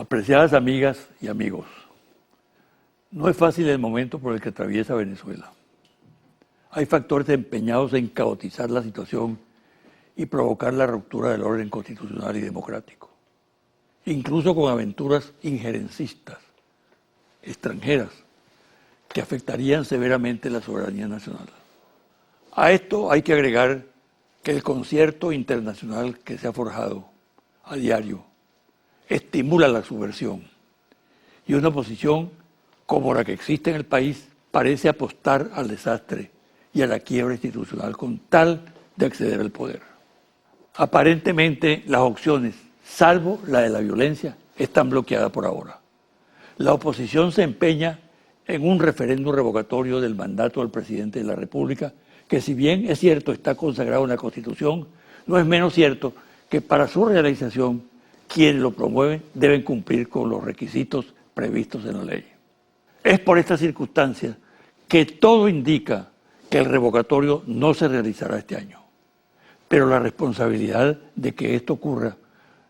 Apreciadas amigas y amigos, no es fácil el momento por el que atraviesa Venezuela. Hay factores empeñados en caotizar la situación y provocar la ruptura del orden constitucional y democrático, incluso con aventuras injerencistas, extranjeras, que afectarían severamente la soberanía nacional. A esto hay que agregar que el concierto internacional que se ha forjado a diario estimula la subversión y una oposición como la que existe en el país parece apostar al desastre y a la quiebra institucional con tal de acceder al poder. Aparentemente las opciones, salvo la de la violencia, están bloqueadas por ahora. La oposición se empeña en un referéndum revocatorio del mandato del presidente de la República, que si bien es cierto está consagrado en la Constitución, no es menos cierto que para su realización quienes lo promueven deben cumplir con los requisitos previstos en la ley. Es por esta circunstancia que todo indica que el revocatorio no se realizará este año. Pero la responsabilidad de que esto ocurra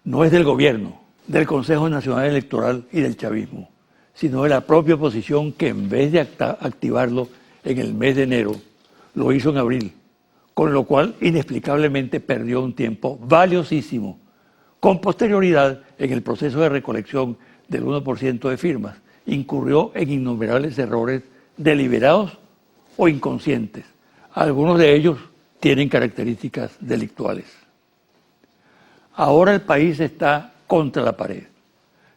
no es del gobierno, del Consejo Nacional Electoral y del chavismo, sino de la propia oposición que en vez de activarlo en el mes de enero, lo hizo en abril, con lo cual inexplicablemente perdió un tiempo valiosísimo, con posterioridad en el proceso de recolección del 1% de firmas, incurrió en innumerables errores deliberados o inconscientes. Algunos de ellos tienen características delictuales. Ahora el país está contra la pared.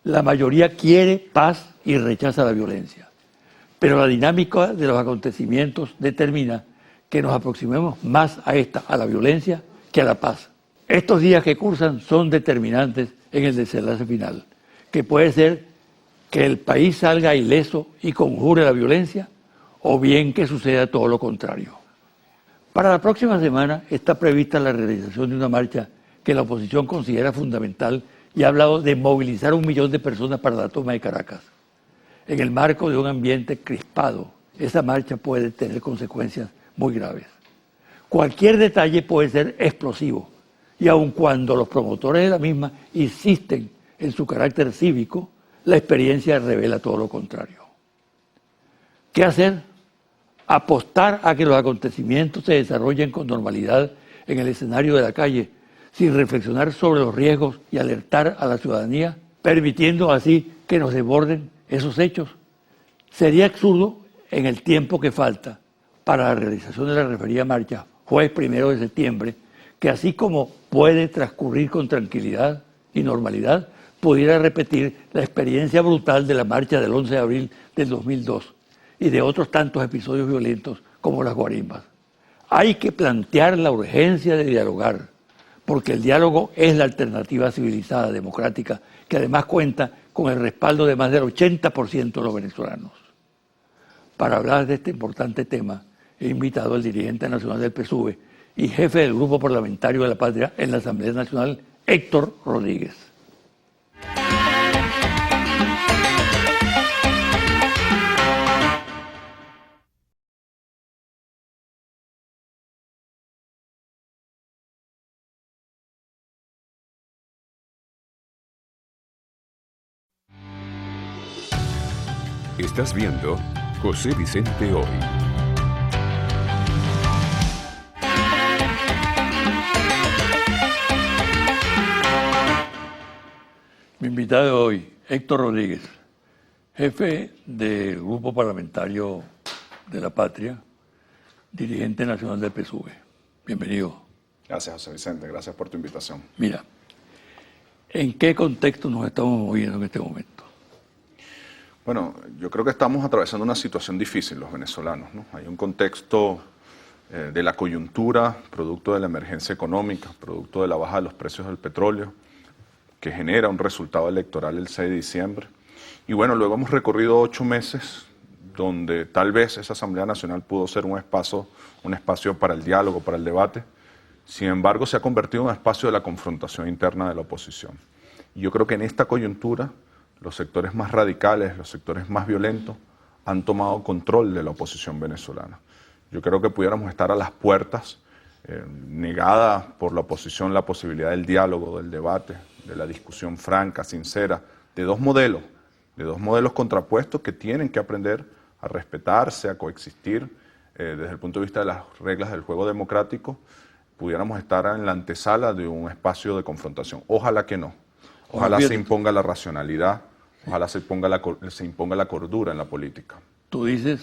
La mayoría quiere paz y rechaza la violencia. Pero la dinámica de los acontecimientos determina que nos aproximemos más a la violencia que a la paz. Estos días que cursan son determinantes en el desenlace final, que puede ser que el país salga ileso y conjure la violencia, o bien que suceda todo lo contrario. Para la próxima semana está prevista la realización de una marcha que la oposición considera fundamental y ha hablado de movilizar 1 millón de personas para la toma de Caracas. En el marco de un ambiente crispado, esa marcha puede tener consecuencias muy graves. Cualquier detalle puede ser explosivo, y aun cuando los promotores de la misma insisten en su carácter cívico, la experiencia revela todo lo contrario. ¿Qué hacer? Apostar a que los acontecimientos se desarrollen con normalidad en el escenario de la calle, sin reflexionar sobre los riesgos y alertar a la ciudadanía, permitiendo así que nos desborden esos hechos. Sería absurdo en el tiempo que falta para la realización de la referida marcha, jueves 1 de septiembre, que así como puede transcurrir con tranquilidad y normalidad, pudiera repetir la experiencia brutal de la marcha del 11 de abril del 2002 y de otros tantos episodios violentos como las guarimbas. Hay que plantear la urgencia de dialogar, porque el diálogo es la alternativa civilizada, democrática, que además cuenta con el respaldo de más del 80% de los venezolanos. Para hablar de este importante tema, he invitado al dirigente nacional del PSUV y jefe del Grupo Parlamentario de la Patria en la Asamblea Nacional, Héctor Rodríguez. Estás viendo José Vicente Hoy. Mi invitado de hoy, Héctor Rodríguez, jefe del Grupo Parlamentario de la Patria, dirigente nacional del PSUV. Bienvenido. Gracias, José Vicente. Gracias por tu invitación. Mira, ¿en qué contexto nos estamos moviendo en este momento? Bueno, yo creo que estamos atravesando una situación difícil los venezolanos, ¿no? Hay un contexto de la coyuntura, producto de la emergencia económica, producto de la baja de los precios del petróleo, que genera un resultado electoral el 6 de diciembre. Y bueno, luego hemos recorrido 8 meses donde tal vez esa Asamblea Nacional pudo ser un espacio para el diálogo, para el debate. Sin embargo, se ha convertido en un espacio de la confrontación interna de la oposición. Y yo creo que en esta coyuntura, los sectores más radicales, los sectores más violentos, han tomado control de la oposición venezolana. Yo creo que pudiéramos estar a las puertas, negada por la oposición la posibilidad del diálogo, del debate, de la discusión franca, sincera, de dos modelos contrapuestos que tienen que aprender a respetarse, a coexistir desde el punto de vista de las reglas del juego democrático. Pudiéramos estar en la antesala de un espacio de confrontación. Ojalá que no. Ojalá se imponga la racionalidad, ojalá se imponga la cordura en la política. Tú dices,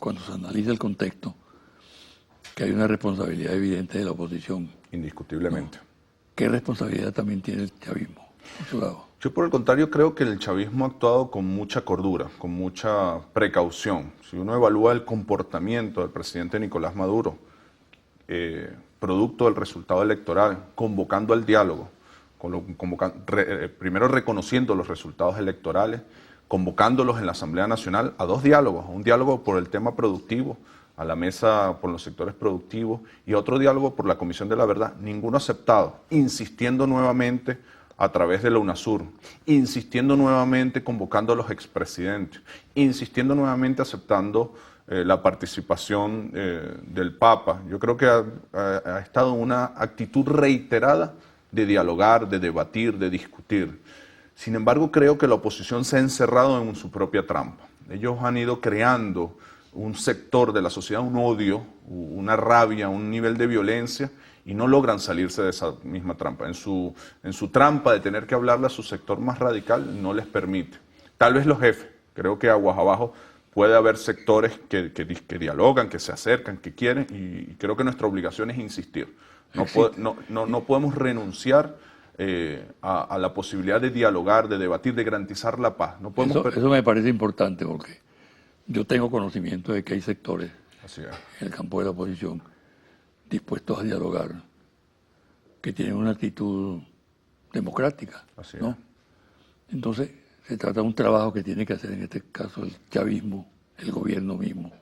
cuando se analiza el contexto, que hay una responsabilidad evidente de la oposición. Indiscutiblemente. ¿No? ¿Qué responsabilidad también tiene el chavismo, por su lado? Yo, por el contrario, creo que el chavismo ha actuado con mucha cordura, con mucha precaución. Si uno evalúa el comportamiento del presidente Nicolás Maduro, producto del resultado electoral, convocando al diálogo, primero reconociendo los resultados electorales, convocándolos en la Asamblea Nacional a dos diálogos, un diálogo por el tema productivo, a la mesa por los sectores productivos, y otro diálogo por la Comisión de la Verdad, ninguno aceptado, insistiendo nuevamente a través de la UNASUR, insistiendo nuevamente convocando a los expresidentes, insistiendo nuevamente aceptando la participación del Papa. Yo creo que ha estado una actitud reiterada de dialogar, de debatir, de discutir. Sin embargo, creo que la oposición se ha encerrado en su propia trampa. Ellos han ido creando un sector de la sociedad, un odio, una rabia, un nivel de violencia, y no logran salirse de esa misma trampa. En su trampa de tener que hablarle a su sector más radical, no les permite. Tal vez los jefes, creo que aguas abajo puede haber sectores que dialogan, que se acercan, que quieren, y creo que nuestra obligación es insistir. No podemos renunciar a la posibilidad de dialogar, de debatir, de garantizar la paz. No podemos eso me parece importante, porque yo tengo conocimiento de que hay sectores Así es. en el campo de la oposición dispuestos a dialogar, que tienen una actitud democrática. Así ¿no? Entonces, se trata de un trabajo que tiene que hacer en este caso el chavismo, el gobierno mismo,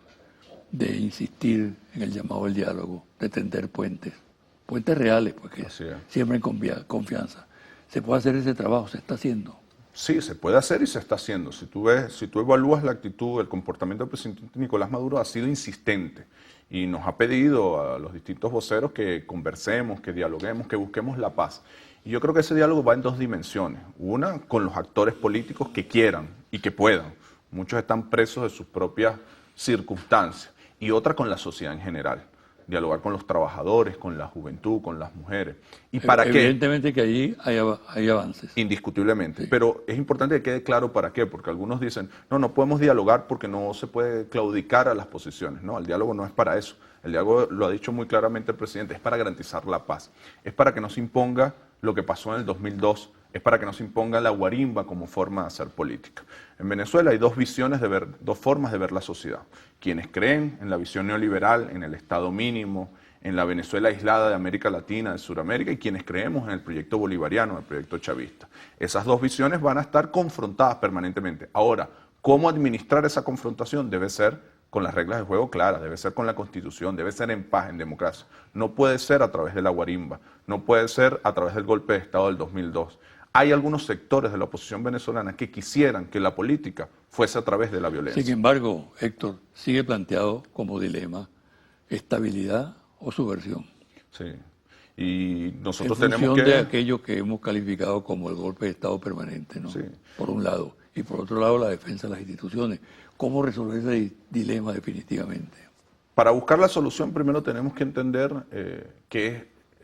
de insistir en el llamado al diálogo, de tender puentes reales, porque siembren confianza. ¿Se puede hacer ese trabajo? ¿Se está haciendo? Sí, se puede hacer y se está haciendo. Si tú evalúas la actitud, el comportamiento del presidente Nicolás Maduro ha sido insistente y nos ha pedido a los distintos voceros que conversemos, que dialoguemos, que busquemos la paz. Y yo creo que ese diálogo va en dos dimensiones. Una, con los actores políticos que quieran y que puedan. Muchos están presos de sus propias circunstancias. Y otra, con la sociedad en general. Dialogar con los trabajadores, con la juventud, con las mujeres. ¿Y para qué? Evidentemente que allí hay avances. Indiscutiblemente. Sí. Pero es importante que quede claro para qué, porque algunos dicen, no podemos dialogar porque no se puede claudicar a las posiciones. No, el diálogo no es para eso. El diálogo, lo ha dicho muy claramente el presidente, es para garantizar la paz. Es para que no se imponga lo que pasó en el 2002, es para que no se imponga la guarimba como forma de hacer política. En Venezuela hay dos formas de ver la sociedad. Quienes creen en la visión neoliberal, en el Estado mínimo, en la Venezuela aislada de América Latina, de Sudamérica, y quienes creemos en el proyecto bolivariano, en el proyecto chavista. Esas dos visiones van a estar confrontadas permanentemente. Ahora, ¿cómo administrar esa confrontación? Debe ser con las reglas de juego claras, debe ser con la Constitución, debe ser en paz, en democracia. No puede ser a través de la guarimba, no puede ser a través del golpe de Estado del 2002. Hay algunos sectores de la oposición venezolana que quisieran que la política fuese a través de la violencia. Sin embargo, Héctor, sigue planteado como dilema estabilidad o subversión. Sí, y nosotros en tenemos función de aquello que hemos calificado como el golpe de Estado permanente, ¿no? Sí. Por un lado. Y por otro lado, la defensa de las instituciones. ¿Cómo resolver ese dilema definitivamente? Para buscar la solución, primero tenemos que entender que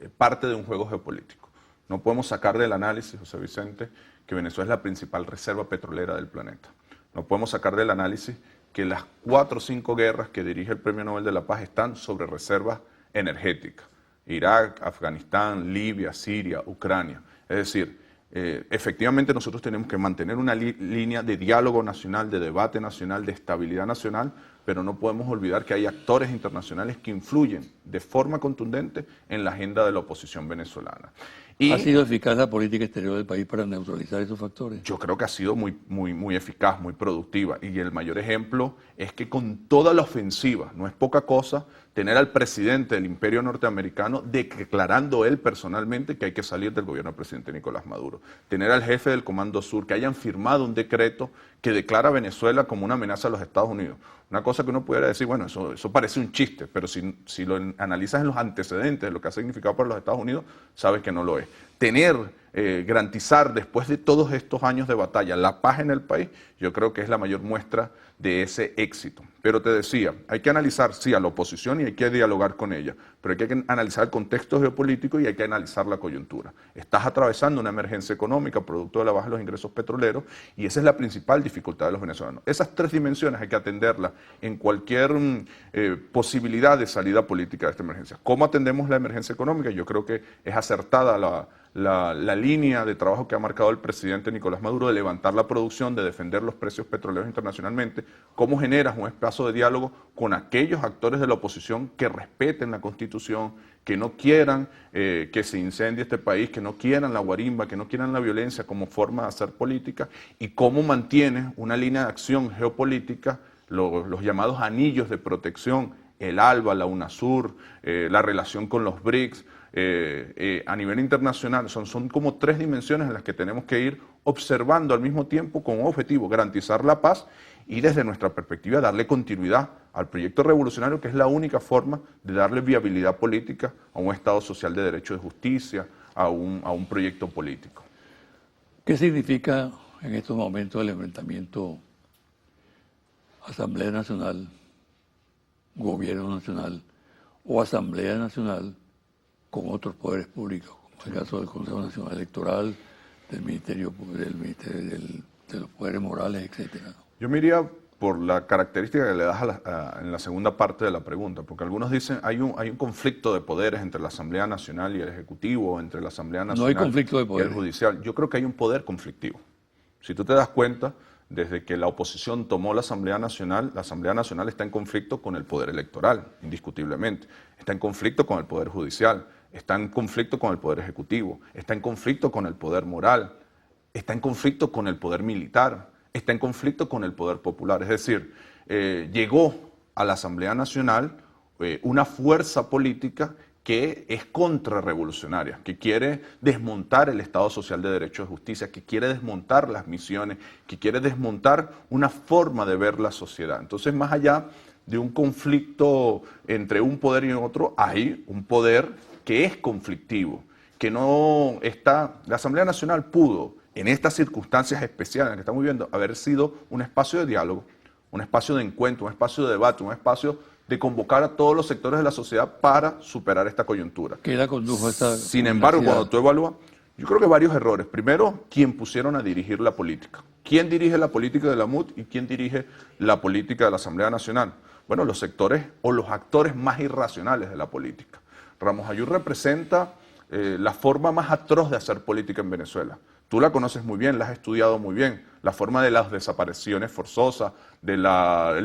es parte de un juego geopolítico. No podemos sacar del análisis, José Vicente, que Venezuela es la principal reserva petrolera del planeta. No podemos sacar del análisis que las 4 o 5 guerras que dirige el Premio Nobel de la Paz están sobre reservas energéticas. Irak, Afganistán, Libia, Siria, Ucrania. Es decir, efectivamente nosotros tenemos que mantener una línea de diálogo nacional, de debate nacional, de estabilidad nacional, pero no podemos olvidar que hay actores internacionales que influyen de forma contundente en la agenda de la oposición venezolana. ¿Ha sido eficaz la política exterior del país para neutralizar esos factores? Yo creo que ha sido muy eficaz, muy productiva. Y el mayor ejemplo es que con toda la ofensiva, no es poca cosa, tener al presidente del imperio norteamericano declarando él personalmente que hay que salir del gobierno del presidente Nicolás Maduro. Tener al jefe del Comando Sur que hayan firmado un decreto que declara a Venezuela como una amenaza a los Estados Unidos. Una cosa que uno pudiera decir, bueno, eso parece un chiste, pero si lo analizas en los antecedentes de lo que ha significado para los Estados Unidos, sabes que no lo es. Tener garantizar después de todos estos años de batalla la paz en el país, yo creo que es la mayor muestra de ese éxito. Pero te decía, hay que analizar, sí, a la oposición y hay que dialogar con ella, pero hay que analizar el contexto geopolítico y hay que analizar la coyuntura. Estás atravesando una emergencia económica producto de la baja de los ingresos petroleros y esa es la principal dificultad de los venezolanos. Esas tres dimensiones hay que atenderlas en cualquier posibilidad de salida política de esta emergencia. ¿Cómo atendemos la emergencia económica? Yo creo que es acertada la línea de trabajo que ha marcado el presidente Nicolás Maduro de levantar la producción, de defender los precios petroleros internacionalmente. ¿Cómo generas un espacio de diálogo con aquellos actores de la oposición que respeten la Constitución, que no quieran que se incendie este país, que no quieran la guarimba, que no quieran la violencia como forma de hacer política? ¿Y cómo mantienes una línea de acción geopolítica, los llamados anillos de protección, el ALBA, la UNASUR, la relación con los BRICS, a nivel internacional? Son como tres dimensiones en las que tenemos que ir observando al mismo tiempo con un objetivo, garantizar la paz y desde nuestra perspectiva darle continuidad al proyecto revolucionario, que es la única forma de darle viabilidad política a un Estado social de derecho, de justicia, a un proyecto político. ¿Qué significa en estos momentos el enfrentamiento Asamblea Nacional, Gobierno Nacional o Asamblea Nacional con otros poderes públicos, como el caso del Consejo Nacional Electoral, del Ministerio de los Poderes Morales, etcétera? Yo me iría por la característica que le das en la segunda parte de la pregunta, porque algunos dicen hay un conflicto de poderes entre la Asamblea Nacional y el Ejecutivo, entre la Asamblea Nacional no hay conflicto de poderes. Y el Judicial. Yo creo que hay un poder conflictivo. Si tú te das cuenta, desde que la oposición tomó la Asamblea Nacional está en conflicto con el poder electoral, indiscutiblemente. Está en conflicto con el poder judicial, está en conflicto con el poder ejecutivo, está en conflicto con el poder moral, está en conflicto con el poder militar, está en conflicto con el poder popular. Es decir, llegó a la Asamblea Nacional una fuerza política que es contrarrevolucionaria, que quiere desmontar el Estado Social de Derecho y Justicia, que quiere desmontar las misiones, que quiere desmontar una forma de ver la sociedad. Entonces, más allá de un conflicto entre un poder y otro, hay un poder que es conflictivo, que no está... La Asamblea Nacional pudo, en estas circunstancias especiales en las que estamos viviendo, haber sido un espacio de diálogo, un espacio de encuentro, un espacio de debate, un espacio de convocar a todos los sectores de la sociedad para superar esta coyuntura. ¿Qué la condujo a esta? Sin embargo, cuando tú evalúas, yo creo que varios errores. Primero, ¿quién pusieron a dirigir la política? ¿Quién dirige la política de la MUD y quién dirige la política de la Asamblea Nacional? Bueno, los sectores o los actores más irracionales de la política. Ramos Ayú representa la forma más atroz de hacer política en Venezuela. Tú la conoces muy bien, la has estudiado muy bien. La forma de las desapariciones forzosas, del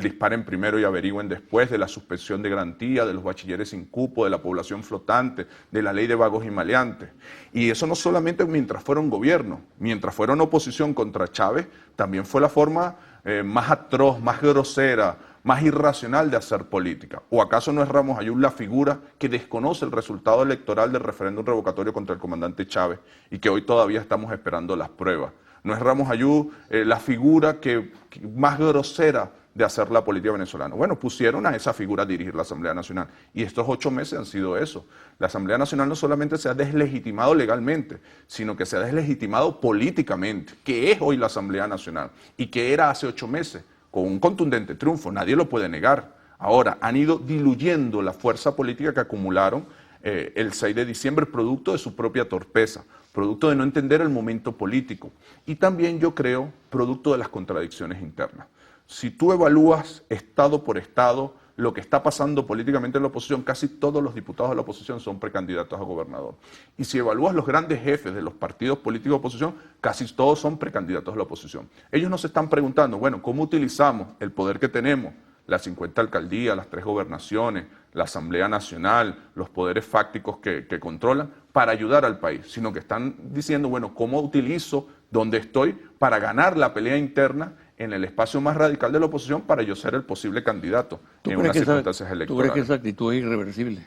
disparen primero y averigüen después, de la suspensión de garantía, de los bachilleres sin cupo, de la población flotante, de la ley de vagos y maleantes. Y eso no solamente mientras fueron gobierno, mientras fueron oposición contra Chávez, también fue la forma más atroz, más grosera, más irracional de hacer política. ¿O acaso no es Ramos Ayú la figura que desconoce el resultado electoral del referéndum revocatorio contra el comandante Chávez y que hoy todavía estamos esperando las pruebas? ¿No es Ramos Ayú la figura que más grosera de hacer la política venezolana? Bueno, pusieron a esa figura a dirigir la Asamblea Nacional y estos 8 meses han sido eso. La Asamblea Nacional no solamente se ha deslegitimado legalmente, sino que se ha deslegitimado políticamente, que es hoy la Asamblea Nacional y que era hace 8 meses. Con un contundente triunfo, nadie lo puede negar. Ahora, han ido diluyendo la fuerza política que acumularon el 6 de diciembre, producto de su propia torpeza, producto de no entender el momento político y también, yo creo, producto de las contradicciones internas. Si tú evalúas estado por estado lo que está pasando políticamente en la oposición, casi todos los diputados de la oposición son precandidatos a gobernador. Y si evalúas los grandes jefes de los partidos políticos de oposición, casi todos son precandidatos de la oposición. Ellos nos están preguntando, bueno, ¿cómo utilizamos el poder que tenemos? Las 50 alcaldías, las 3 gobernaciones, la Asamblea Nacional, los poderes fácticos que controlan, para ayudar al país, sino que están diciendo, bueno, ¿cómo utilizo donde estoy para ganar la pelea interna en el espacio más radical de la oposición para yo ser el posible candidato en unas circunstancias electorales? ¿Tú crees que esa actitud es irreversible?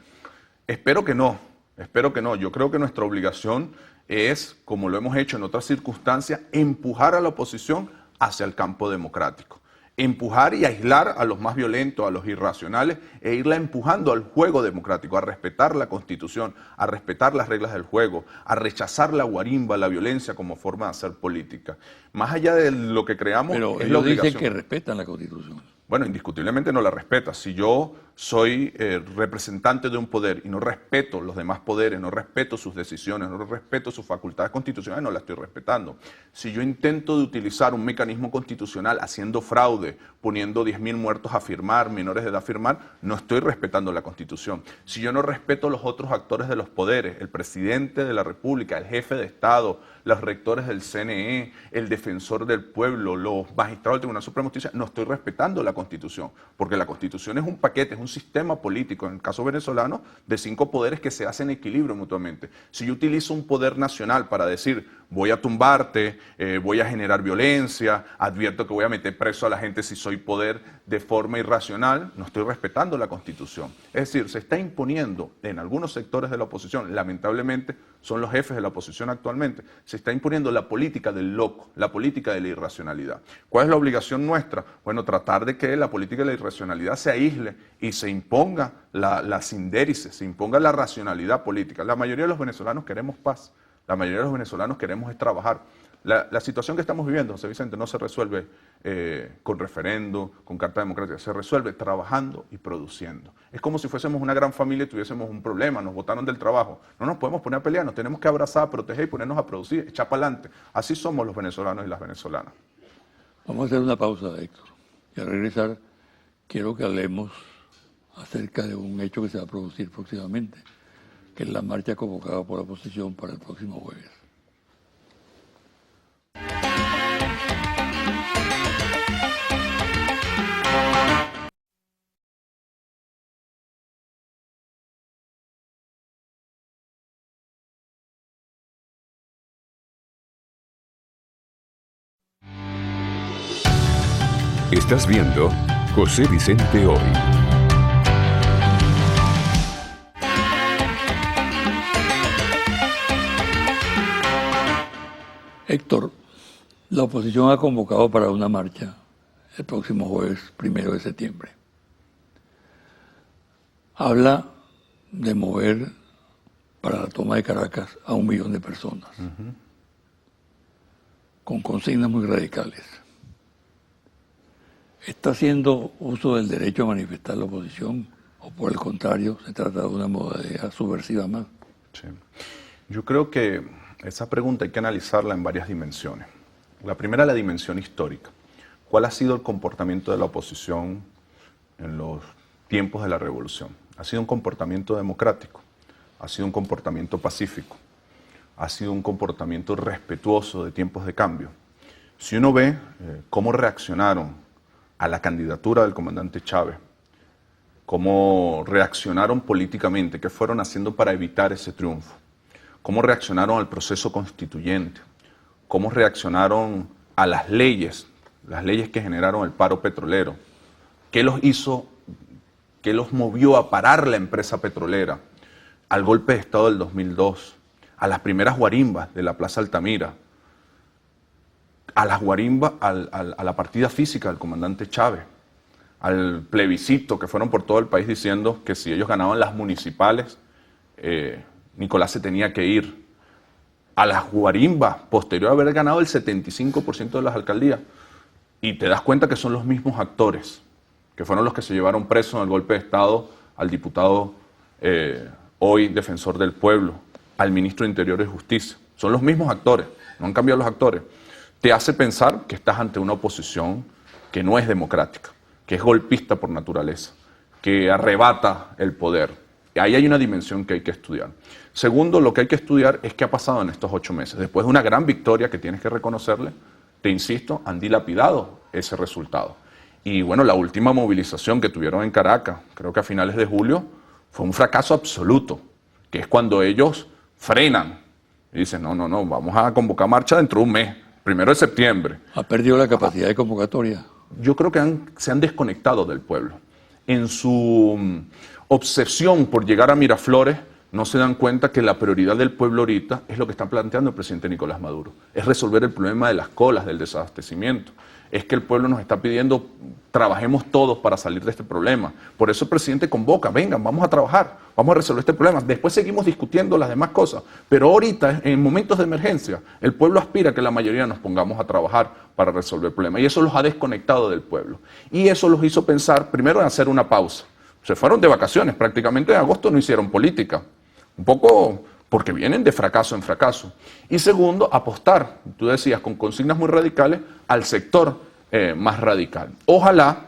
Espero que no, espero que no. Yo creo que nuestra obligación es, como lo hemos hecho en otras circunstancias, empujar a la oposición hacia el campo democrático. empujar y aislar a los más violentos, a los irracionales, e irla empujando al juego democrático, a respetar la Constitución, a respetar las reglas del juego, a rechazar la guarimba, la violencia como forma de hacer política. Más allá de lo que creamos, Pero es la ellos obligación. dicen que respetan la Constitución. Bueno, indiscutiblemente no la respeta. Si yo soy representante de un poder y no respeto los demás poderes, no respeto sus decisiones, no respeto sus facultades constitucionales, no la estoy respetando. Si yo intento de utilizar un mecanismo constitucional haciendo fraude, poniendo 10.000 muertos a firmar, menores de edad a firmar, no estoy respetando la Constitución. Si yo no respeto los otros actores de los poderes, el presidente de la República, el jefe de Estado, los rectores del CNE, el defensor del pueblo, los magistrados del Tribunal Supremo de Justicia, no estoy respetando la Constitución, porque la Constitución es un paquete, es un sistema político, en el caso venezolano, de 5 poderes que se hacen equilibrio mutuamente. Si yo utilizo un poder nacional para decir, voy a tumbarte, voy a generar violencia, advierto que voy a meter preso a la gente si soy poder de forma irracional, no estoy respetando la Constitución. Es decir, se está imponiendo en algunos sectores de la oposición, lamentablemente son los jefes de la oposición actualmente, se está imponiendo la política del loco, la política de la irracionalidad. ¿Cuál es la obligación nuestra? Bueno, tratar de que la política de la irracionalidad se aísle y se imponga la sindéresis, se imponga la racionalidad política. La mayoría de los venezolanos queremos paz. La mayoría de los venezolanos queremos es trabajar. La situación que estamos viviendo, José Vicente, no se resuelve con referendo, con carta democrática, se resuelve trabajando y produciendo. Es como si fuésemos una gran familia y tuviésemos un problema, nos botaron del trabajo. No nos podemos poner a pelear, nos tenemos que abrazar, proteger y ponernos a producir, echar para adelante. Así somos los venezolanos y las venezolanas. Vamos a hacer una pausa, Héctor. Y al regresar, quiero que hablemos acerca de un hecho que se va a producir próximamente, que es la marcha convocada por la oposición para el próximo jueves. Estás viendo José Vicente Hoy. Héctor, la oposición ha convocado para una marcha el próximo jueves 1 de septiembre. Habla de mover para la toma de Caracas a 1 millón de personas, con consignas muy radicales. ¿Está haciendo uso del derecho a manifestar la oposición o por el contrario se trata de una modalidad subversiva más? Sí. Yo creo que esa pregunta hay que analizarla en varias dimensiones. La primera, la dimensión histórica. ¿Cuál ha sido el comportamiento de la oposición en los tiempos de la revolución? ¿Ha sido un comportamiento democrático? ¿Ha sido un comportamiento pacífico? ¿Ha sido un comportamiento respetuoso de tiempos de cambio? Si uno ve cómo reaccionaron a la candidatura del comandante Chávez, cómo reaccionaron políticamente, qué fueron haciendo para evitar ese triunfo, cómo reaccionaron al proceso constituyente, cómo reaccionaron a las leyes que generaron el paro petrolero, qué los hizo, qué los movió a parar la empresa petrolera, al golpe de Estado del 2002, a las primeras guarimbas de la Plaza Altamira, a las guarimbas, a la partida física del comandante Chávez, al plebiscito que fueron por todo el país diciendo que si ellos ganaban las municipales, Nicolás se tenía que ir, a las guarimbas posterior a haber ganado el 75% de las alcaldías, y te das cuenta que son los mismos actores, que fueron los que se llevaron preso en el golpe de Estado al diputado hoy defensor del pueblo, al ministro de Interior y Justicia. Son los mismos actores, no han cambiado los actores. Te hace pensar que estás ante una oposición que no es democrática, que es golpista por naturaleza, que arrebata el poder. Ahí hay una dimensión que hay que estudiar. Segundo, lo que hay que estudiar es qué ha pasado en estos 8 meses. Después de una gran victoria que tienes que reconocerle, te insisto, han dilapidado ese resultado. Y bueno, la última movilización que tuvieron en Caracas, creo que a finales de julio, fue un fracaso absoluto, que es cuando ellos frenan y dicen, no, vamos a convocar marcha dentro de un mes. 1 de septiembre. ¿Ha perdido la capacidad de convocatoria? Yo creo que se han desconectado del pueblo. En su obsesión por llegar a Miraflores, no se dan cuenta que la prioridad del pueblo ahorita es lo que está planteando el presidente Nicolás Maduro. Es resolver el problema de las colas, del desabastecimiento. Es que el pueblo nos está pidiendo, trabajemos todos para salir de este problema. Por eso el presidente convoca, vengan, vamos a trabajar, vamos a resolver este problema. Después seguimos discutiendo las demás cosas. Pero ahorita, en momentos de emergencia, el pueblo aspira a que la mayoría nos pongamos a trabajar para resolver el problema. Y eso los ha desconectado del pueblo. Y eso los hizo pensar, primero, en hacer una pausa. Se fueron de vacaciones, prácticamente en agosto no hicieron política. Un poco porque vienen de fracaso en fracaso. Y segundo, apostar, tú decías, con consignas muy radicales al sector más radical. Ojalá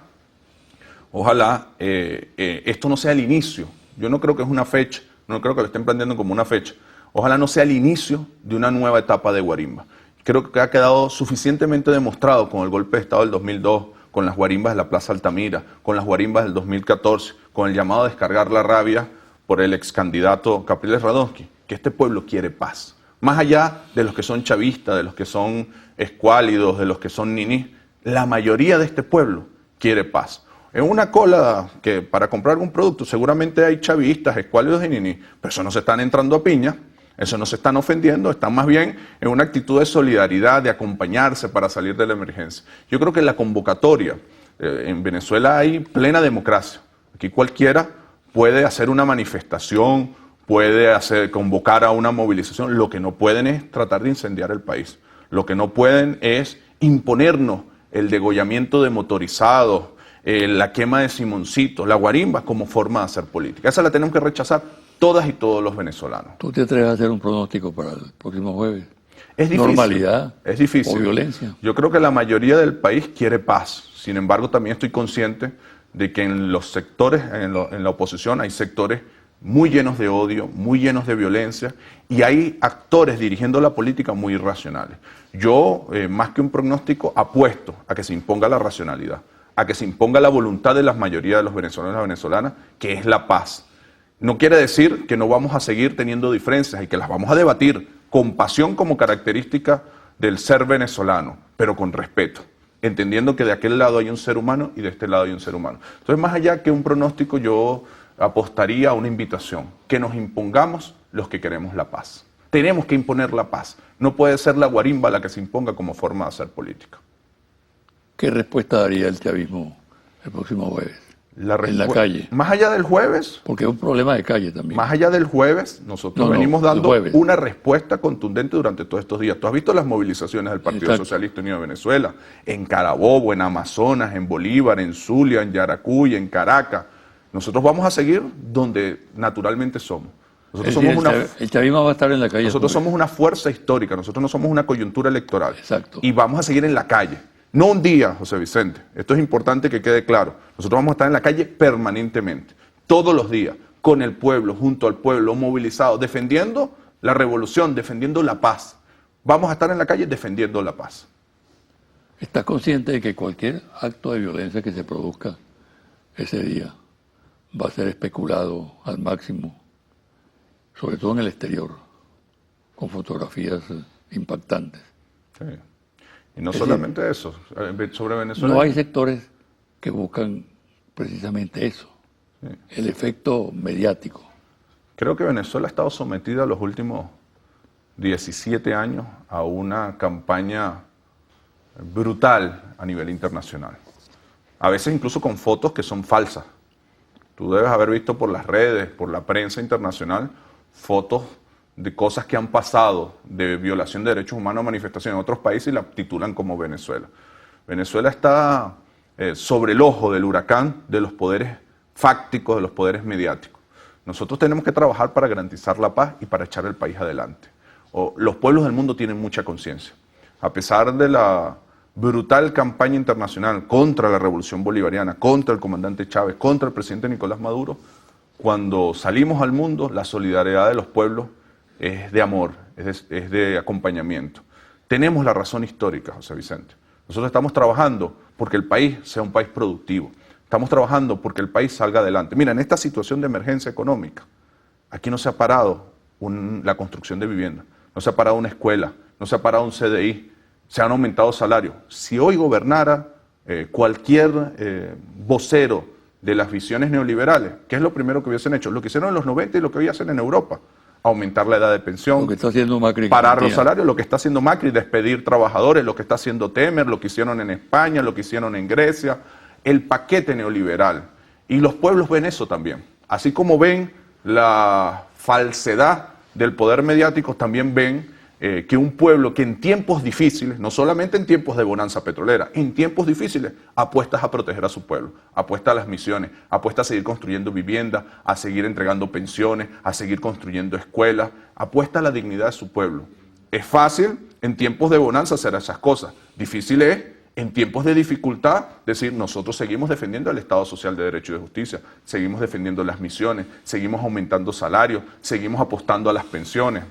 esto no sea el inicio. Yo no creo que es una fecha, no creo que lo estén planteando como una fecha. Ojalá no sea el inicio de una nueva etapa de guarimba. Creo que ha quedado suficientemente demostrado con el golpe de Estado del 2002, con las guarimbas de la Plaza Altamira, con las guarimbas del 2014, con el llamado a descargar la rabia por el ex candidato Capriles Radonsky, que este pueblo quiere paz. Más allá de los que son chavistas, de los que son escuálidos, de los que son ninis, la mayoría de este pueblo quiere paz. En una cola que para comprar algún producto seguramente hay chavistas, escuálidos y ninis, pero eso no se están entrando a piña, eso no se están ofendiendo, están más bien en una actitud de solidaridad, de acompañarse para salir de la emergencia. Yo creo que en la convocatoria, en Venezuela hay plena democracia. Aquí cualquiera puede hacer una manifestación, puede convocar a una movilización. Lo que no pueden es tratar de incendiar el país. Lo que no pueden es imponernos el degollamiento de motorizados, la quema de Simoncitos, la guarimba como forma de hacer política. Esa la tenemos que rechazar todas y todos los venezolanos. ¿Tú te atreves a hacer un pronóstico para el próximo jueves? Es difícil. ¿Normalidad? Es difícil. ¿O violencia? Yo creo que la mayoría del país quiere paz. Sin embargo, también estoy consciente de que en los sectores, en la oposición, hay sectores muy llenos de odio, muy llenos de violencia, y hay actores dirigiendo la política muy irracionales. Yo, más que un pronóstico, apuesto a que se imponga la racionalidad, a que se imponga la voluntad de la mayoría de los venezolanos y las venezolanas, que es la paz. No quiere decir que no vamos a seguir teniendo diferencias y que las vamos a debatir con pasión como característica del ser venezolano, pero con respeto, entendiendo que de aquel lado hay un ser humano y de este lado hay un ser humano. Entonces, más allá que un pronóstico, yo apostaría a una invitación, que nos impongamos los que queremos la paz. Tenemos que imponer la paz. No puede ser la guarimba la que se imponga como forma de hacer política. ¿Qué respuesta daría el chavismo el próximo jueves? En la calle. Más allá del jueves. Porque es un problema de calle también. Más allá del jueves, nosotros venimos dando una respuesta contundente durante todos estos días. Tú has visto las movilizaciones del Partido Socialista Unido de Venezuela, en Carabobo, en Amazonas, en Bolívar, en Zulia, en Yaracuy, en Caracas. Nosotros vamos a seguir donde naturalmente somos. Nosotros somos el chavismo va a estar en la calle. Nosotros somos una fuerza histórica, nosotros no somos una coyuntura electoral. Exacto. Y vamos a seguir en la calle. No un día, José Vicente. Esto es importante que quede claro. Nosotros vamos a estar en la calle permanentemente, todos los días, con el pueblo, junto al pueblo, movilizado, defendiendo la revolución, defendiendo la paz. Vamos a estar en la calle defendiendo la paz. ¿Estás consciente de que cualquier acto de violencia que se produzca ese día va a ser especulado al máximo, sobre todo en el exterior, con fotografías impactantes? Sí. Y no solamente eso, sobre Venezuela. No hay sectores que buscan precisamente eso, sí, el efecto mediático. Creo que Venezuela ha estado sometida los últimos 17 años a una campaña brutal a nivel internacional. A veces incluso con fotos que son falsas. Tú debes haber visto por las redes, por la prensa internacional, fotos de cosas que han pasado de violación de derechos humanos, manifestaciones en otros países y la titulan como Venezuela. Venezuela está sobre el ojo del huracán de los poderes fácticos, de los poderes mediáticos. Nosotros tenemos que trabajar para garantizar la paz y para echar el país adelante. Los pueblos del mundo tienen mucha conciencia. A pesar de la brutal campaña internacional contra la revolución bolivariana, contra el comandante Chávez, contra el presidente Nicolás Maduro, cuando salimos al mundo, la solidaridad de los pueblos es de amor, es de acompañamiento. Tenemos la razón histórica, José Vicente. Nosotros estamos trabajando porque el país sea un país productivo. Estamos trabajando porque el país salga adelante. Mira, en esta situación de emergencia económica, aquí no se ha parado la construcción de vivienda, no se ha parado una escuela, no se ha parado un CDI, se han aumentado salarios. Si hoy gobernara cualquier vocero de las visiones neoliberales, ¿qué es lo primero que hubiesen hecho? Lo que hicieron en los 90 y lo que hoy hacen en Europa. Aumentar la edad de pensión, Lo que está haciendo Macri, parar los salarios, lo que está haciendo Macri, despedir trabajadores, lo que está haciendo Temer, lo que hicieron en España, lo que hicieron en Grecia, el paquete neoliberal. Y los pueblos ven eso también. Así como ven la falsedad del poder mediático, también ven que un pueblo que en tiempos difíciles, no solamente en tiempos de bonanza petrolera, en tiempos difíciles apuesta a proteger a su pueblo, apuesta a las misiones, apuesta a seguir construyendo viviendas, a seguir entregando pensiones, a seguir construyendo escuelas, apuesta a la dignidad de su pueblo. Es fácil en tiempos de bonanza hacer esas cosas, difícil es en tiempos de dificultad decir nosotros seguimos defendiendo el Estado Social de Derecho y de Justicia, seguimos defendiendo las misiones, seguimos aumentando salarios, seguimos apostando a las pensiones.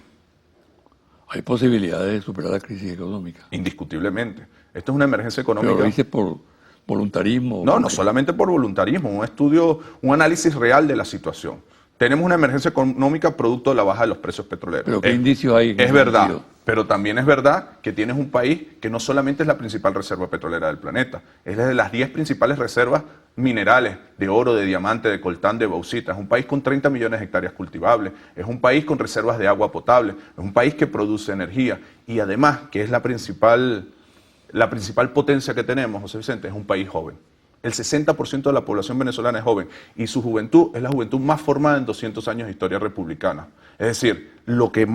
Hay posibilidades de superar la crisis económica. Indiscutiblemente. Esto es una emergencia económica. Pero lo dice por voluntarismo. No solamente por voluntarismo, un estudio, un análisis real de la situación. Tenemos una emergencia económica producto de la baja de los precios petroleros. Pero ¿qué indicios hay? Es verdad, pero también es verdad que tienes un país que no solamente es la principal reserva petrolera del planeta, es de las 10 principales reservas minerales de oro, de diamante, de coltán, de bauxita. Es un país con 30 millones de hectáreas cultivables, es un país con reservas de agua potable, es un país que produce energía y además, que es la principal potencia que tenemos, José Vicente, es un país joven. El 60% de la población venezolana es joven y su juventud es la juventud más formada en 200 años de historia republicana. Es decir, lo que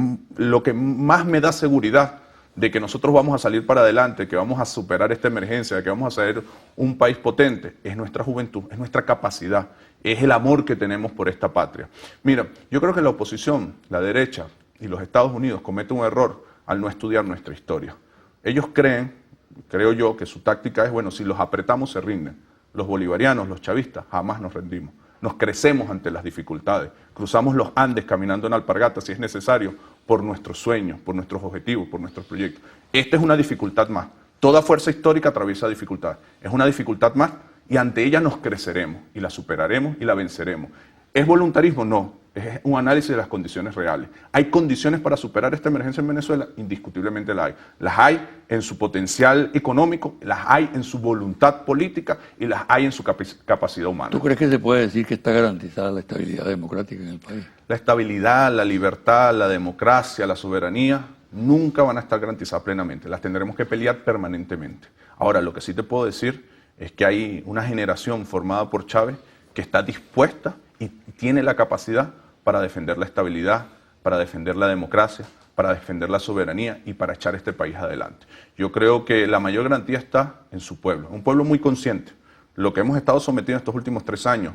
más me da seguridad de que nosotros vamos a salir para adelante, que vamos a superar esta emergencia, que vamos a ser un país potente, es nuestra juventud, es nuestra capacidad, es el amor que tenemos por esta patria. Mira, yo creo que la oposición, la derecha y los Estados Unidos cometen un error al no estudiar nuestra historia. Ellos creo yo, que su táctica es, bueno, si los apretamos se rinden. Los bolivarianos, los chavistas, jamás nos rendimos. Nos crecemos ante las dificultades. Cruzamos los Andes caminando en alpargatas, si es necesario, por nuestros sueños, por nuestros objetivos, por nuestros proyectos. Esta es una dificultad más. Toda fuerza histórica atraviesa dificultades. Es una dificultad más y ante ella nos creceremos y la superaremos y la venceremos. ¿Es voluntarismo? No. Es un análisis de las condiciones reales. ¿Hay condiciones para superar esta emergencia en Venezuela? Indiscutiblemente la hay. Las hay en su potencial económico, las hay en su voluntad política y las hay en su capacidad humana. ¿Tú crees que se puede decir que está garantizada la estabilidad democrática en el país? La estabilidad, la libertad, la democracia, la soberanía nunca van a estar garantizadas plenamente. Las tendremos que pelear permanentemente. Ahora, lo que sí te puedo decir es que hay una generación formada por Chávez que está dispuesta y tiene la capacidad para defender la estabilidad, para defender la democracia, para defender la soberanía y para echar este país adelante. Yo creo que la mayor garantía está en su pueblo, un pueblo muy consciente. Lo que hemos estado sometidos estos últimos 3 años,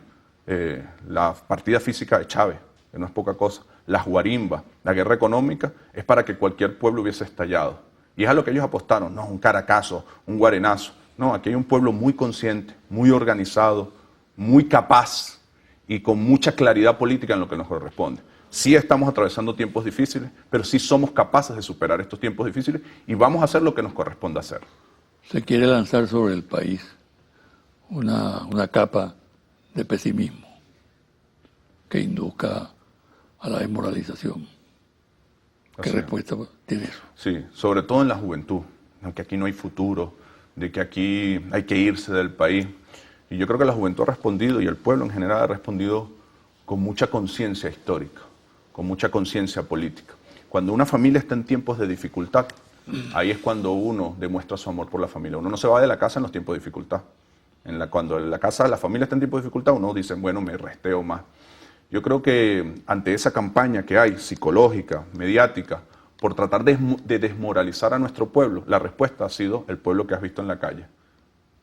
la partida física de Chávez, que no es poca cosa, las guarimbas, la guerra económica, es para que cualquier pueblo hubiese estallado. Y es a lo que ellos apostaron, no un Caracazo, un Guarenazo. No, aquí hay un pueblo muy consciente, muy organizado, muy capaz y con mucha claridad política en lo que nos corresponde. Sí estamos atravesando tiempos difíciles, pero sí somos capaces de superar estos tiempos difíciles y vamos a hacer lo que nos corresponde hacer. Se quiere lanzar sobre el país una capa de pesimismo que induzca a la desmoralización. ¿Qué respuesta tiene eso? Sí, sobre todo en la juventud, ¿no? Que aquí no hay futuro, de que aquí hay que irse del país. Y yo creo que la juventud ha respondido y el pueblo en general ha respondido con mucha conciencia histórica, con mucha conciencia política. Cuando una familia está en tiempos de dificultad, ahí es cuando uno demuestra su amor por la familia. Uno no se va de la casa en los tiempos de dificultad. Cuando en la casa la familia está en tiempos de dificultad, uno dice, bueno, me resteo más. Yo creo que ante esa campaña que hay, psicológica, mediática, por tratar de desmoralizar a nuestro pueblo, la respuesta ha sido el pueblo que has visto en la calle.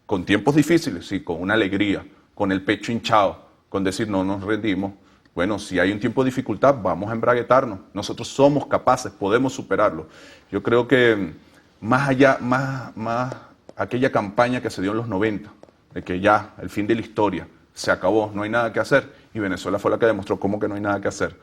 Con tiempos difíciles, sí, con una alegría, con el pecho hinchado, con decir no nos rendimos. Bueno, si hay un tiempo de dificultad, vamos a embraguetarnos. Nosotros somos capaces, podemos superarlo. Yo creo que más allá, más aquella campaña que se dio en los 90, de que ya el fin de la historia se acabó, no hay nada que hacer, y Venezuela fue la que demostró cómo que no hay nada que hacer.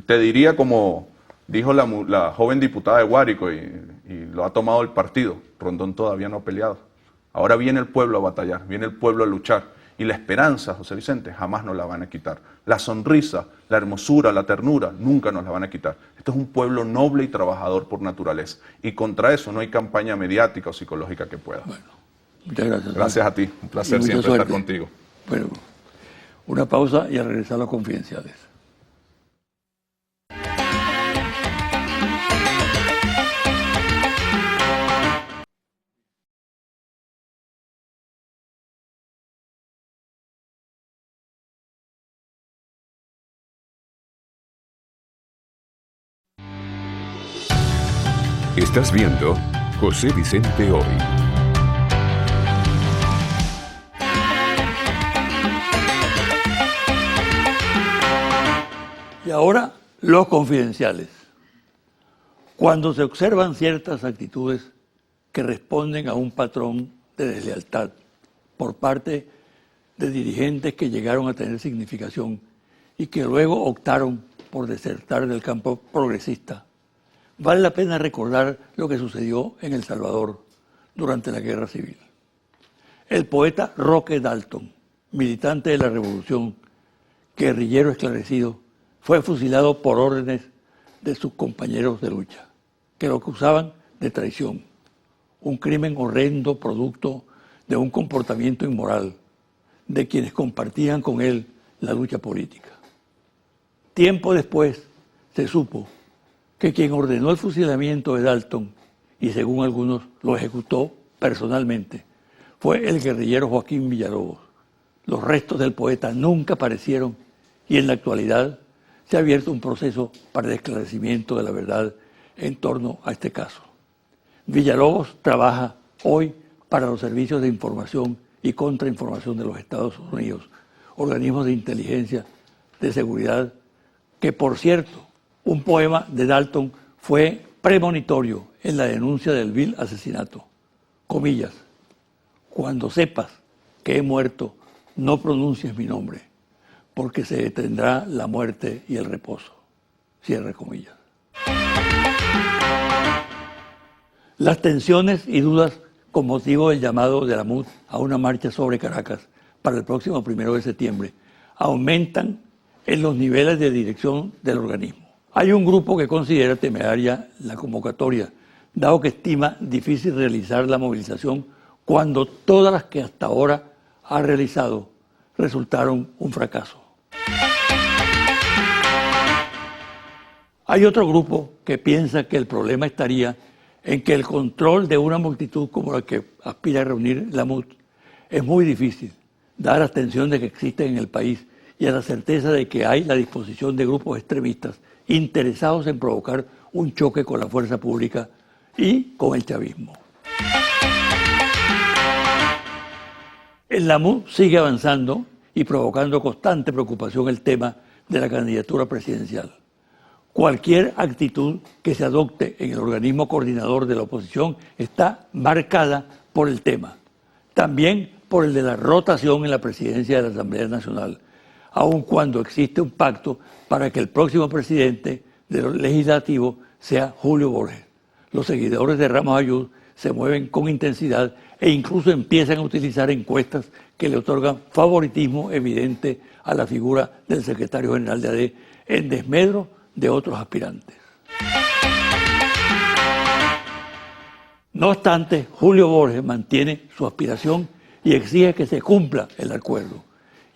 Te diría como dijo la joven diputada de Guárico y lo ha tomado el partido, Rondón todavía no ha peleado. Ahora viene el pueblo a batallar, viene el pueblo a luchar. Y la esperanza, José Vicente, jamás nos la van a quitar. La sonrisa, la hermosura, la ternura, nunca nos la van a quitar. Esto es un pueblo noble y trabajador por naturaleza. Y contra eso no hay campaña mediática o psicológica que pueda. Bueno, muchas gracias. Gracias a ti. Un placer siempre estar contigo. Bueno. Una pausa y a regresar a los confidenciales. Estás viendo José Vicente Hoy. Y ahora, los confidenciales. Cuando se observan ciertas actitudes que responden a un patrón de deslealtad por parte de dirigentes que llegaron a tener significación y que luego optaron por desertar del campo progresista, vale la pena recordar lo que sucedió en El Salvador durante la Guerra Civil. El poeta Roque Dalton, militante de la Revolución, guerrillero esclarecido, fue fusilado por órdenes de sus compañeros de lucha, que lo acusaban de traición, un crimen horrendo producto de un comportamiento inmoral de quienes compartían con él la lucha política. Tiempo después se supo que quien ordenó el fusilamiento de Dalton, y según algunos lo ejecutó personalmente, fue el guerrillero Joaquín Villalobos. Los restos del poeta nunca aparecieron y en la actualidad se ha abierto un proceso para el esclarecimiento de la verdad en torno a este caso. Villalobos trabaja hoy para los servicios de información y contrainformación de los Estados Unidos, organismos de inteligencia, de seguridad, que por cierto, un poema de Dalton fue premonitorio en la denuncia del vil asesinato. Comillas, cuando sepas que he muerto, no pronuncies mi nombre, porque se detendrá la muerte y el reposo. Cierre comillas. Las tensiones y dudas con motivo del llamado de la MUD a una marcha sobre Caracas para el próximo 1 de septiembre aumentan en los niveles de dirección del organismo. Hay un grupo que considera temeraria la convocatoria, dado que estima difícil realizar la movilización cuando todas las que hasta ahora ha realizado resultaron un fracaso. Hay otro grupo que piensa que el problema estaría en que el control de una multitud como la que aspira a reunir la MUD es muy difícil, dadas las tensiones que existen en el país y a la certeza de que hay la disposición de grupos extremistas interesados en provocar un choque con la fuerza pública y con el chavismo. En la MUD sigue avanzando y provocando constante preocupación el tema de la candidatura presidencial. Cualquier actitud que se adopte en el organismo coordinador de la oposición está marcada por el tema, también por el de la rotación en la presidencia de la Asamblea Nacional, aun cuando existe un pacto para que el próximo presidente del legislativo sea Julio Borges. Los seguidores de Ramos Ayud se mueven con intensidad e incluso empiezan a utilizar encuestas que le otorgan favoritismo evidente a la figura del secretario general de AD en desmedro de otros aspirantes. No obstante, Julio Borges mantiene su aspiración y exige que se cumpla el acuerdo,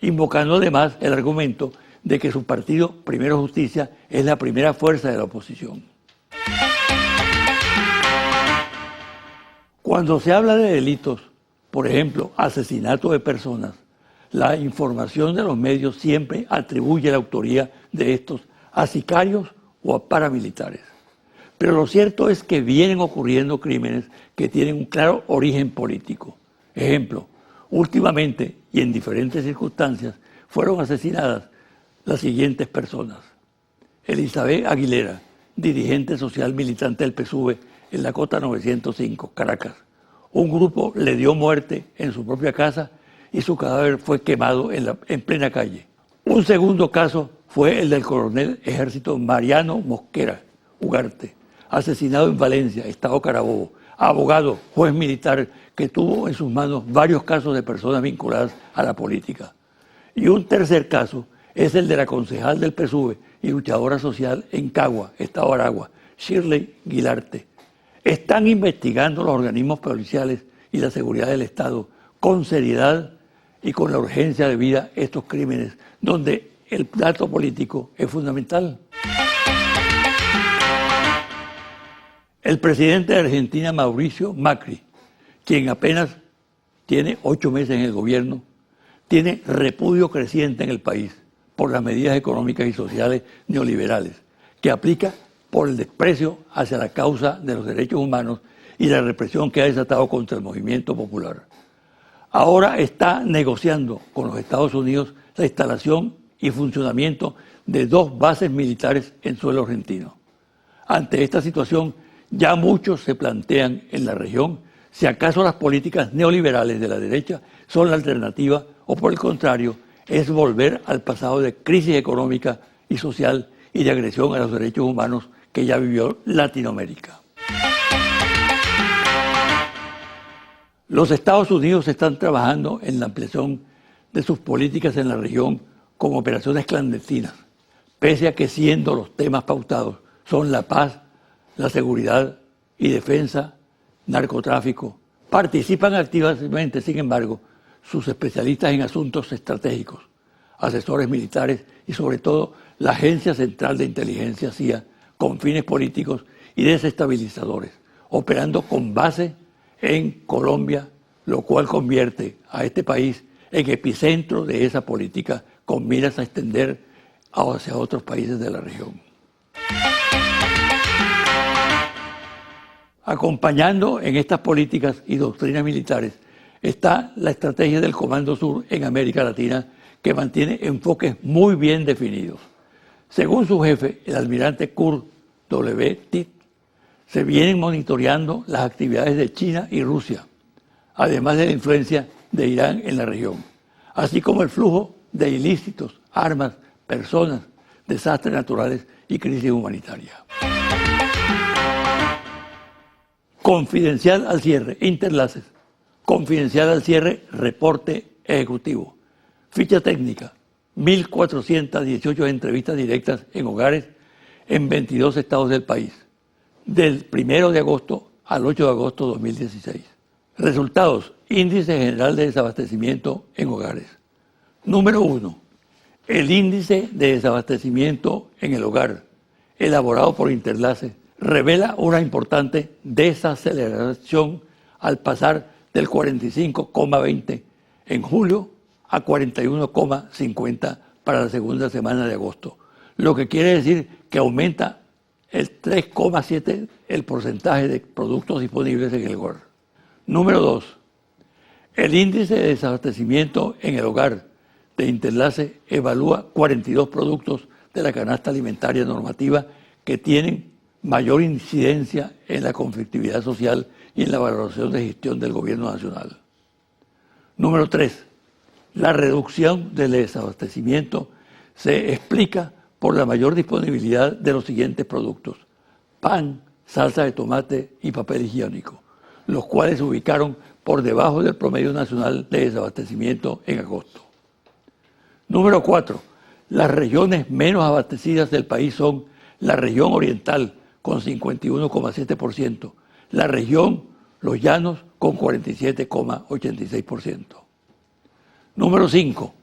invocando además el argumento de que su partido, Primero Justicia, es la primera fuerza de la oposición. Cuando se habla de delitos, por ejemplo, asesinato de personas, la información de los medios siempre atribuye la autoría de estos a sicarios o a paramilitares. Pero lo cierto es que vienen ocurriendo crímenes que tienen un claro origen político. Ejemplo, últimamente y en diferentes circunstancias fueron asesinadas las siguientes personas. Elizabeth Aguilera, dirigente social militante del PSUV en la Cota 905, Caracas. Un grupo le dio muerte en su propia casa y su cadáver fue quemado en plena calle. Un segundo caso fue el del coronel ejército Mariano Mosquera Ugarte, asesinado en Valencia, Estado Carabobo, abogado, juez militar que tuvo en sus manos varios casos de personas vinculadas a la política. Y un tercer caso es el de la concejal del PSUV y luchadora social en Cagua, Estado Aragua, Shirley Guilarte. Están investigando los organismos policiales y la seguridad del Estado con seriedad y con la urgencia debida estos crímenes, donde el dato político es fundamental. El presidente de Argentina, Mauricio Macri, quien apenas tiene 8 meses en el gobierno, tiene repudio creciente en el país por las medidas económicas y sociales neoliberales que aplica por el desprecio hacia la causa de los derechos humanos y la represión que ha desatado contra el movimiento popular. Ahora está negociando con los Estados Unidos la instalación y funcionamiento de 2 bases militares en suelo argentino. Ante esta situación, ya muchos se plantean en la región si acaso las políticas neoliberales de la derecha son la alternativa o por el contrario es volver al pasado de crisis económica y social y de agresión a los derechos humanos que ya vivió Latinoamérica. Los Estados Unidos están trabajando en la ampliación de sus políticas en la región con operaciones clandestinas, pese a que siendo los temas pautados son la paz, la seguridad y defensa, narcotráfico. Participan activamente, sin embargo, sus especialistas en asuntos estratégicos, asesores militares y sobre todo la Agencia Central de Inteligencia CIA con fines políticos y desestabilizadores, operando con base en Colombia, lo cual convierte a este país en epicentro de esa política con miras a extender hacia otros países de la región. Acompañando en estas políticas y doctrinas militares está la estrategia del Comando Sur en América Latina, que mantiene enfoques muy bien definidos. Según su jefe, el almirante Kurt W. Titt, se vienen monitoreando las actividades de China y Rusia, además de la influencia de Irán en la región, así como el flujo de ilícitos, armas, personas, desastres naturales y crisis humanitaria. Confidencial al cierre, Interlaces. Confidencial al cierre, reporte ejecutivo. Ficha técnica, 1.418 entrevistas directas en hogares en 22 estados del país, del 1 de agosto al 8 de agosto de 2016. Resultados, índice general de desabastecimiento en hogares. Número 1. El índice de desabastecimiento en el hogar, elaborado por Interlaces, revela una importante desaceleración al pasar del 45,20 en julio a 41,50 para la segunda semana de agosto, lo que quiere decir que aumenta el 3,7 el porcentaje de productos disponibles en el hogar. Número 2. El índice de desabastecimiento en el hogar de Interlaces evalúa 42 productos de la canasta alimentaria normativa que tienen mayor incidencia en la conflictividad social y en la valoración de gestión del gobierno nacional. Número 3. La reducción del desabastecimiento se explica por la mayor disponibilidad de los siguientes productos: pan, salsa de tomate y papel higiénico, los cuales se ubicaron por debajo del promedio nacional de desabastecimiento en agosto. Número 4. Las regiones menos abastecidas del país son la región oriental con 51,7%, la región Los Llanos con 47,86%. Número 5.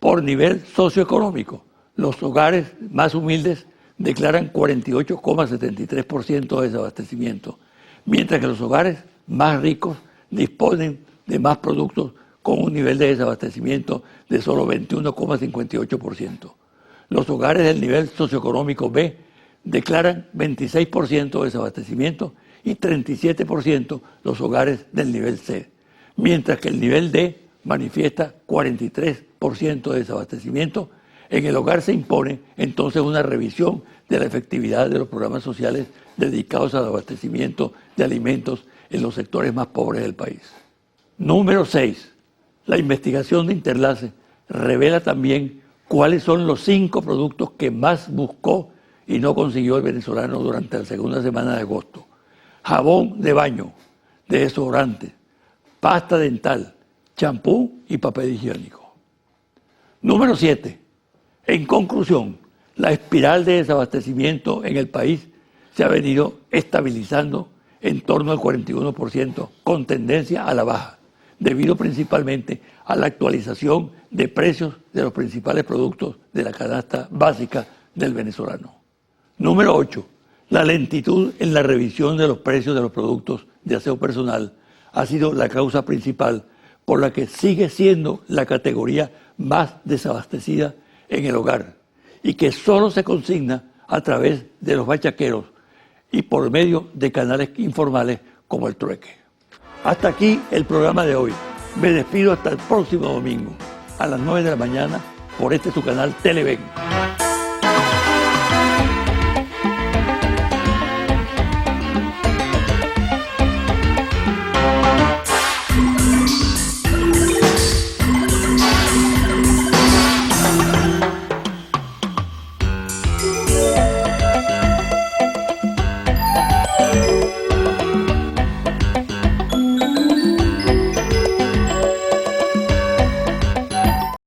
Por nivel socioeconómico, los hogares más humildes declaran 48,73% de desabastecimiento, mientras que los hogares más ricos disponen de más productos con un nivel de desabastecimiento de solo 21,58%. Los hogares del nivel socioeconómico B declaran 26% de desabastecimiento y 37% los hogares del nivel C, mientras que el nivel D manifiesta 43% de desabastecimiento. En el hogar se impone entonces una revisión de la efectividad de los programas sociales dedicados al abastecimiento de alimentos en los sectores más pobres del país. Número 6. La investigación de Interlaces revela también cuáles son los 5 productos que más buscó y no consiguió el venezolano durante la segunda semana de agosto: jabón de baño, de desodorante, pasta dental, champú y papel higiénico. Número 7. En conclusión, la espiral de desabastecimiento en el país se ha venido estabilizando en torno al 41%, con tendencia a la baja, debido principalmente a la actualización de precios de los principales productos de la canasta básica del venezolano. Número 8. La lentitud en la revisión de los precios de los productos de aseo personal ha sido la causa principal por la que sigue siendo la categoría más desabastecida en el hogar y que solo se consigna a través de los bachaqueros y por medio de canales informales como el trueque. Hasta aquí el programa de hoy. Me despido hasta el próximo domingo a las 9 de la mañana por este su canal Televen.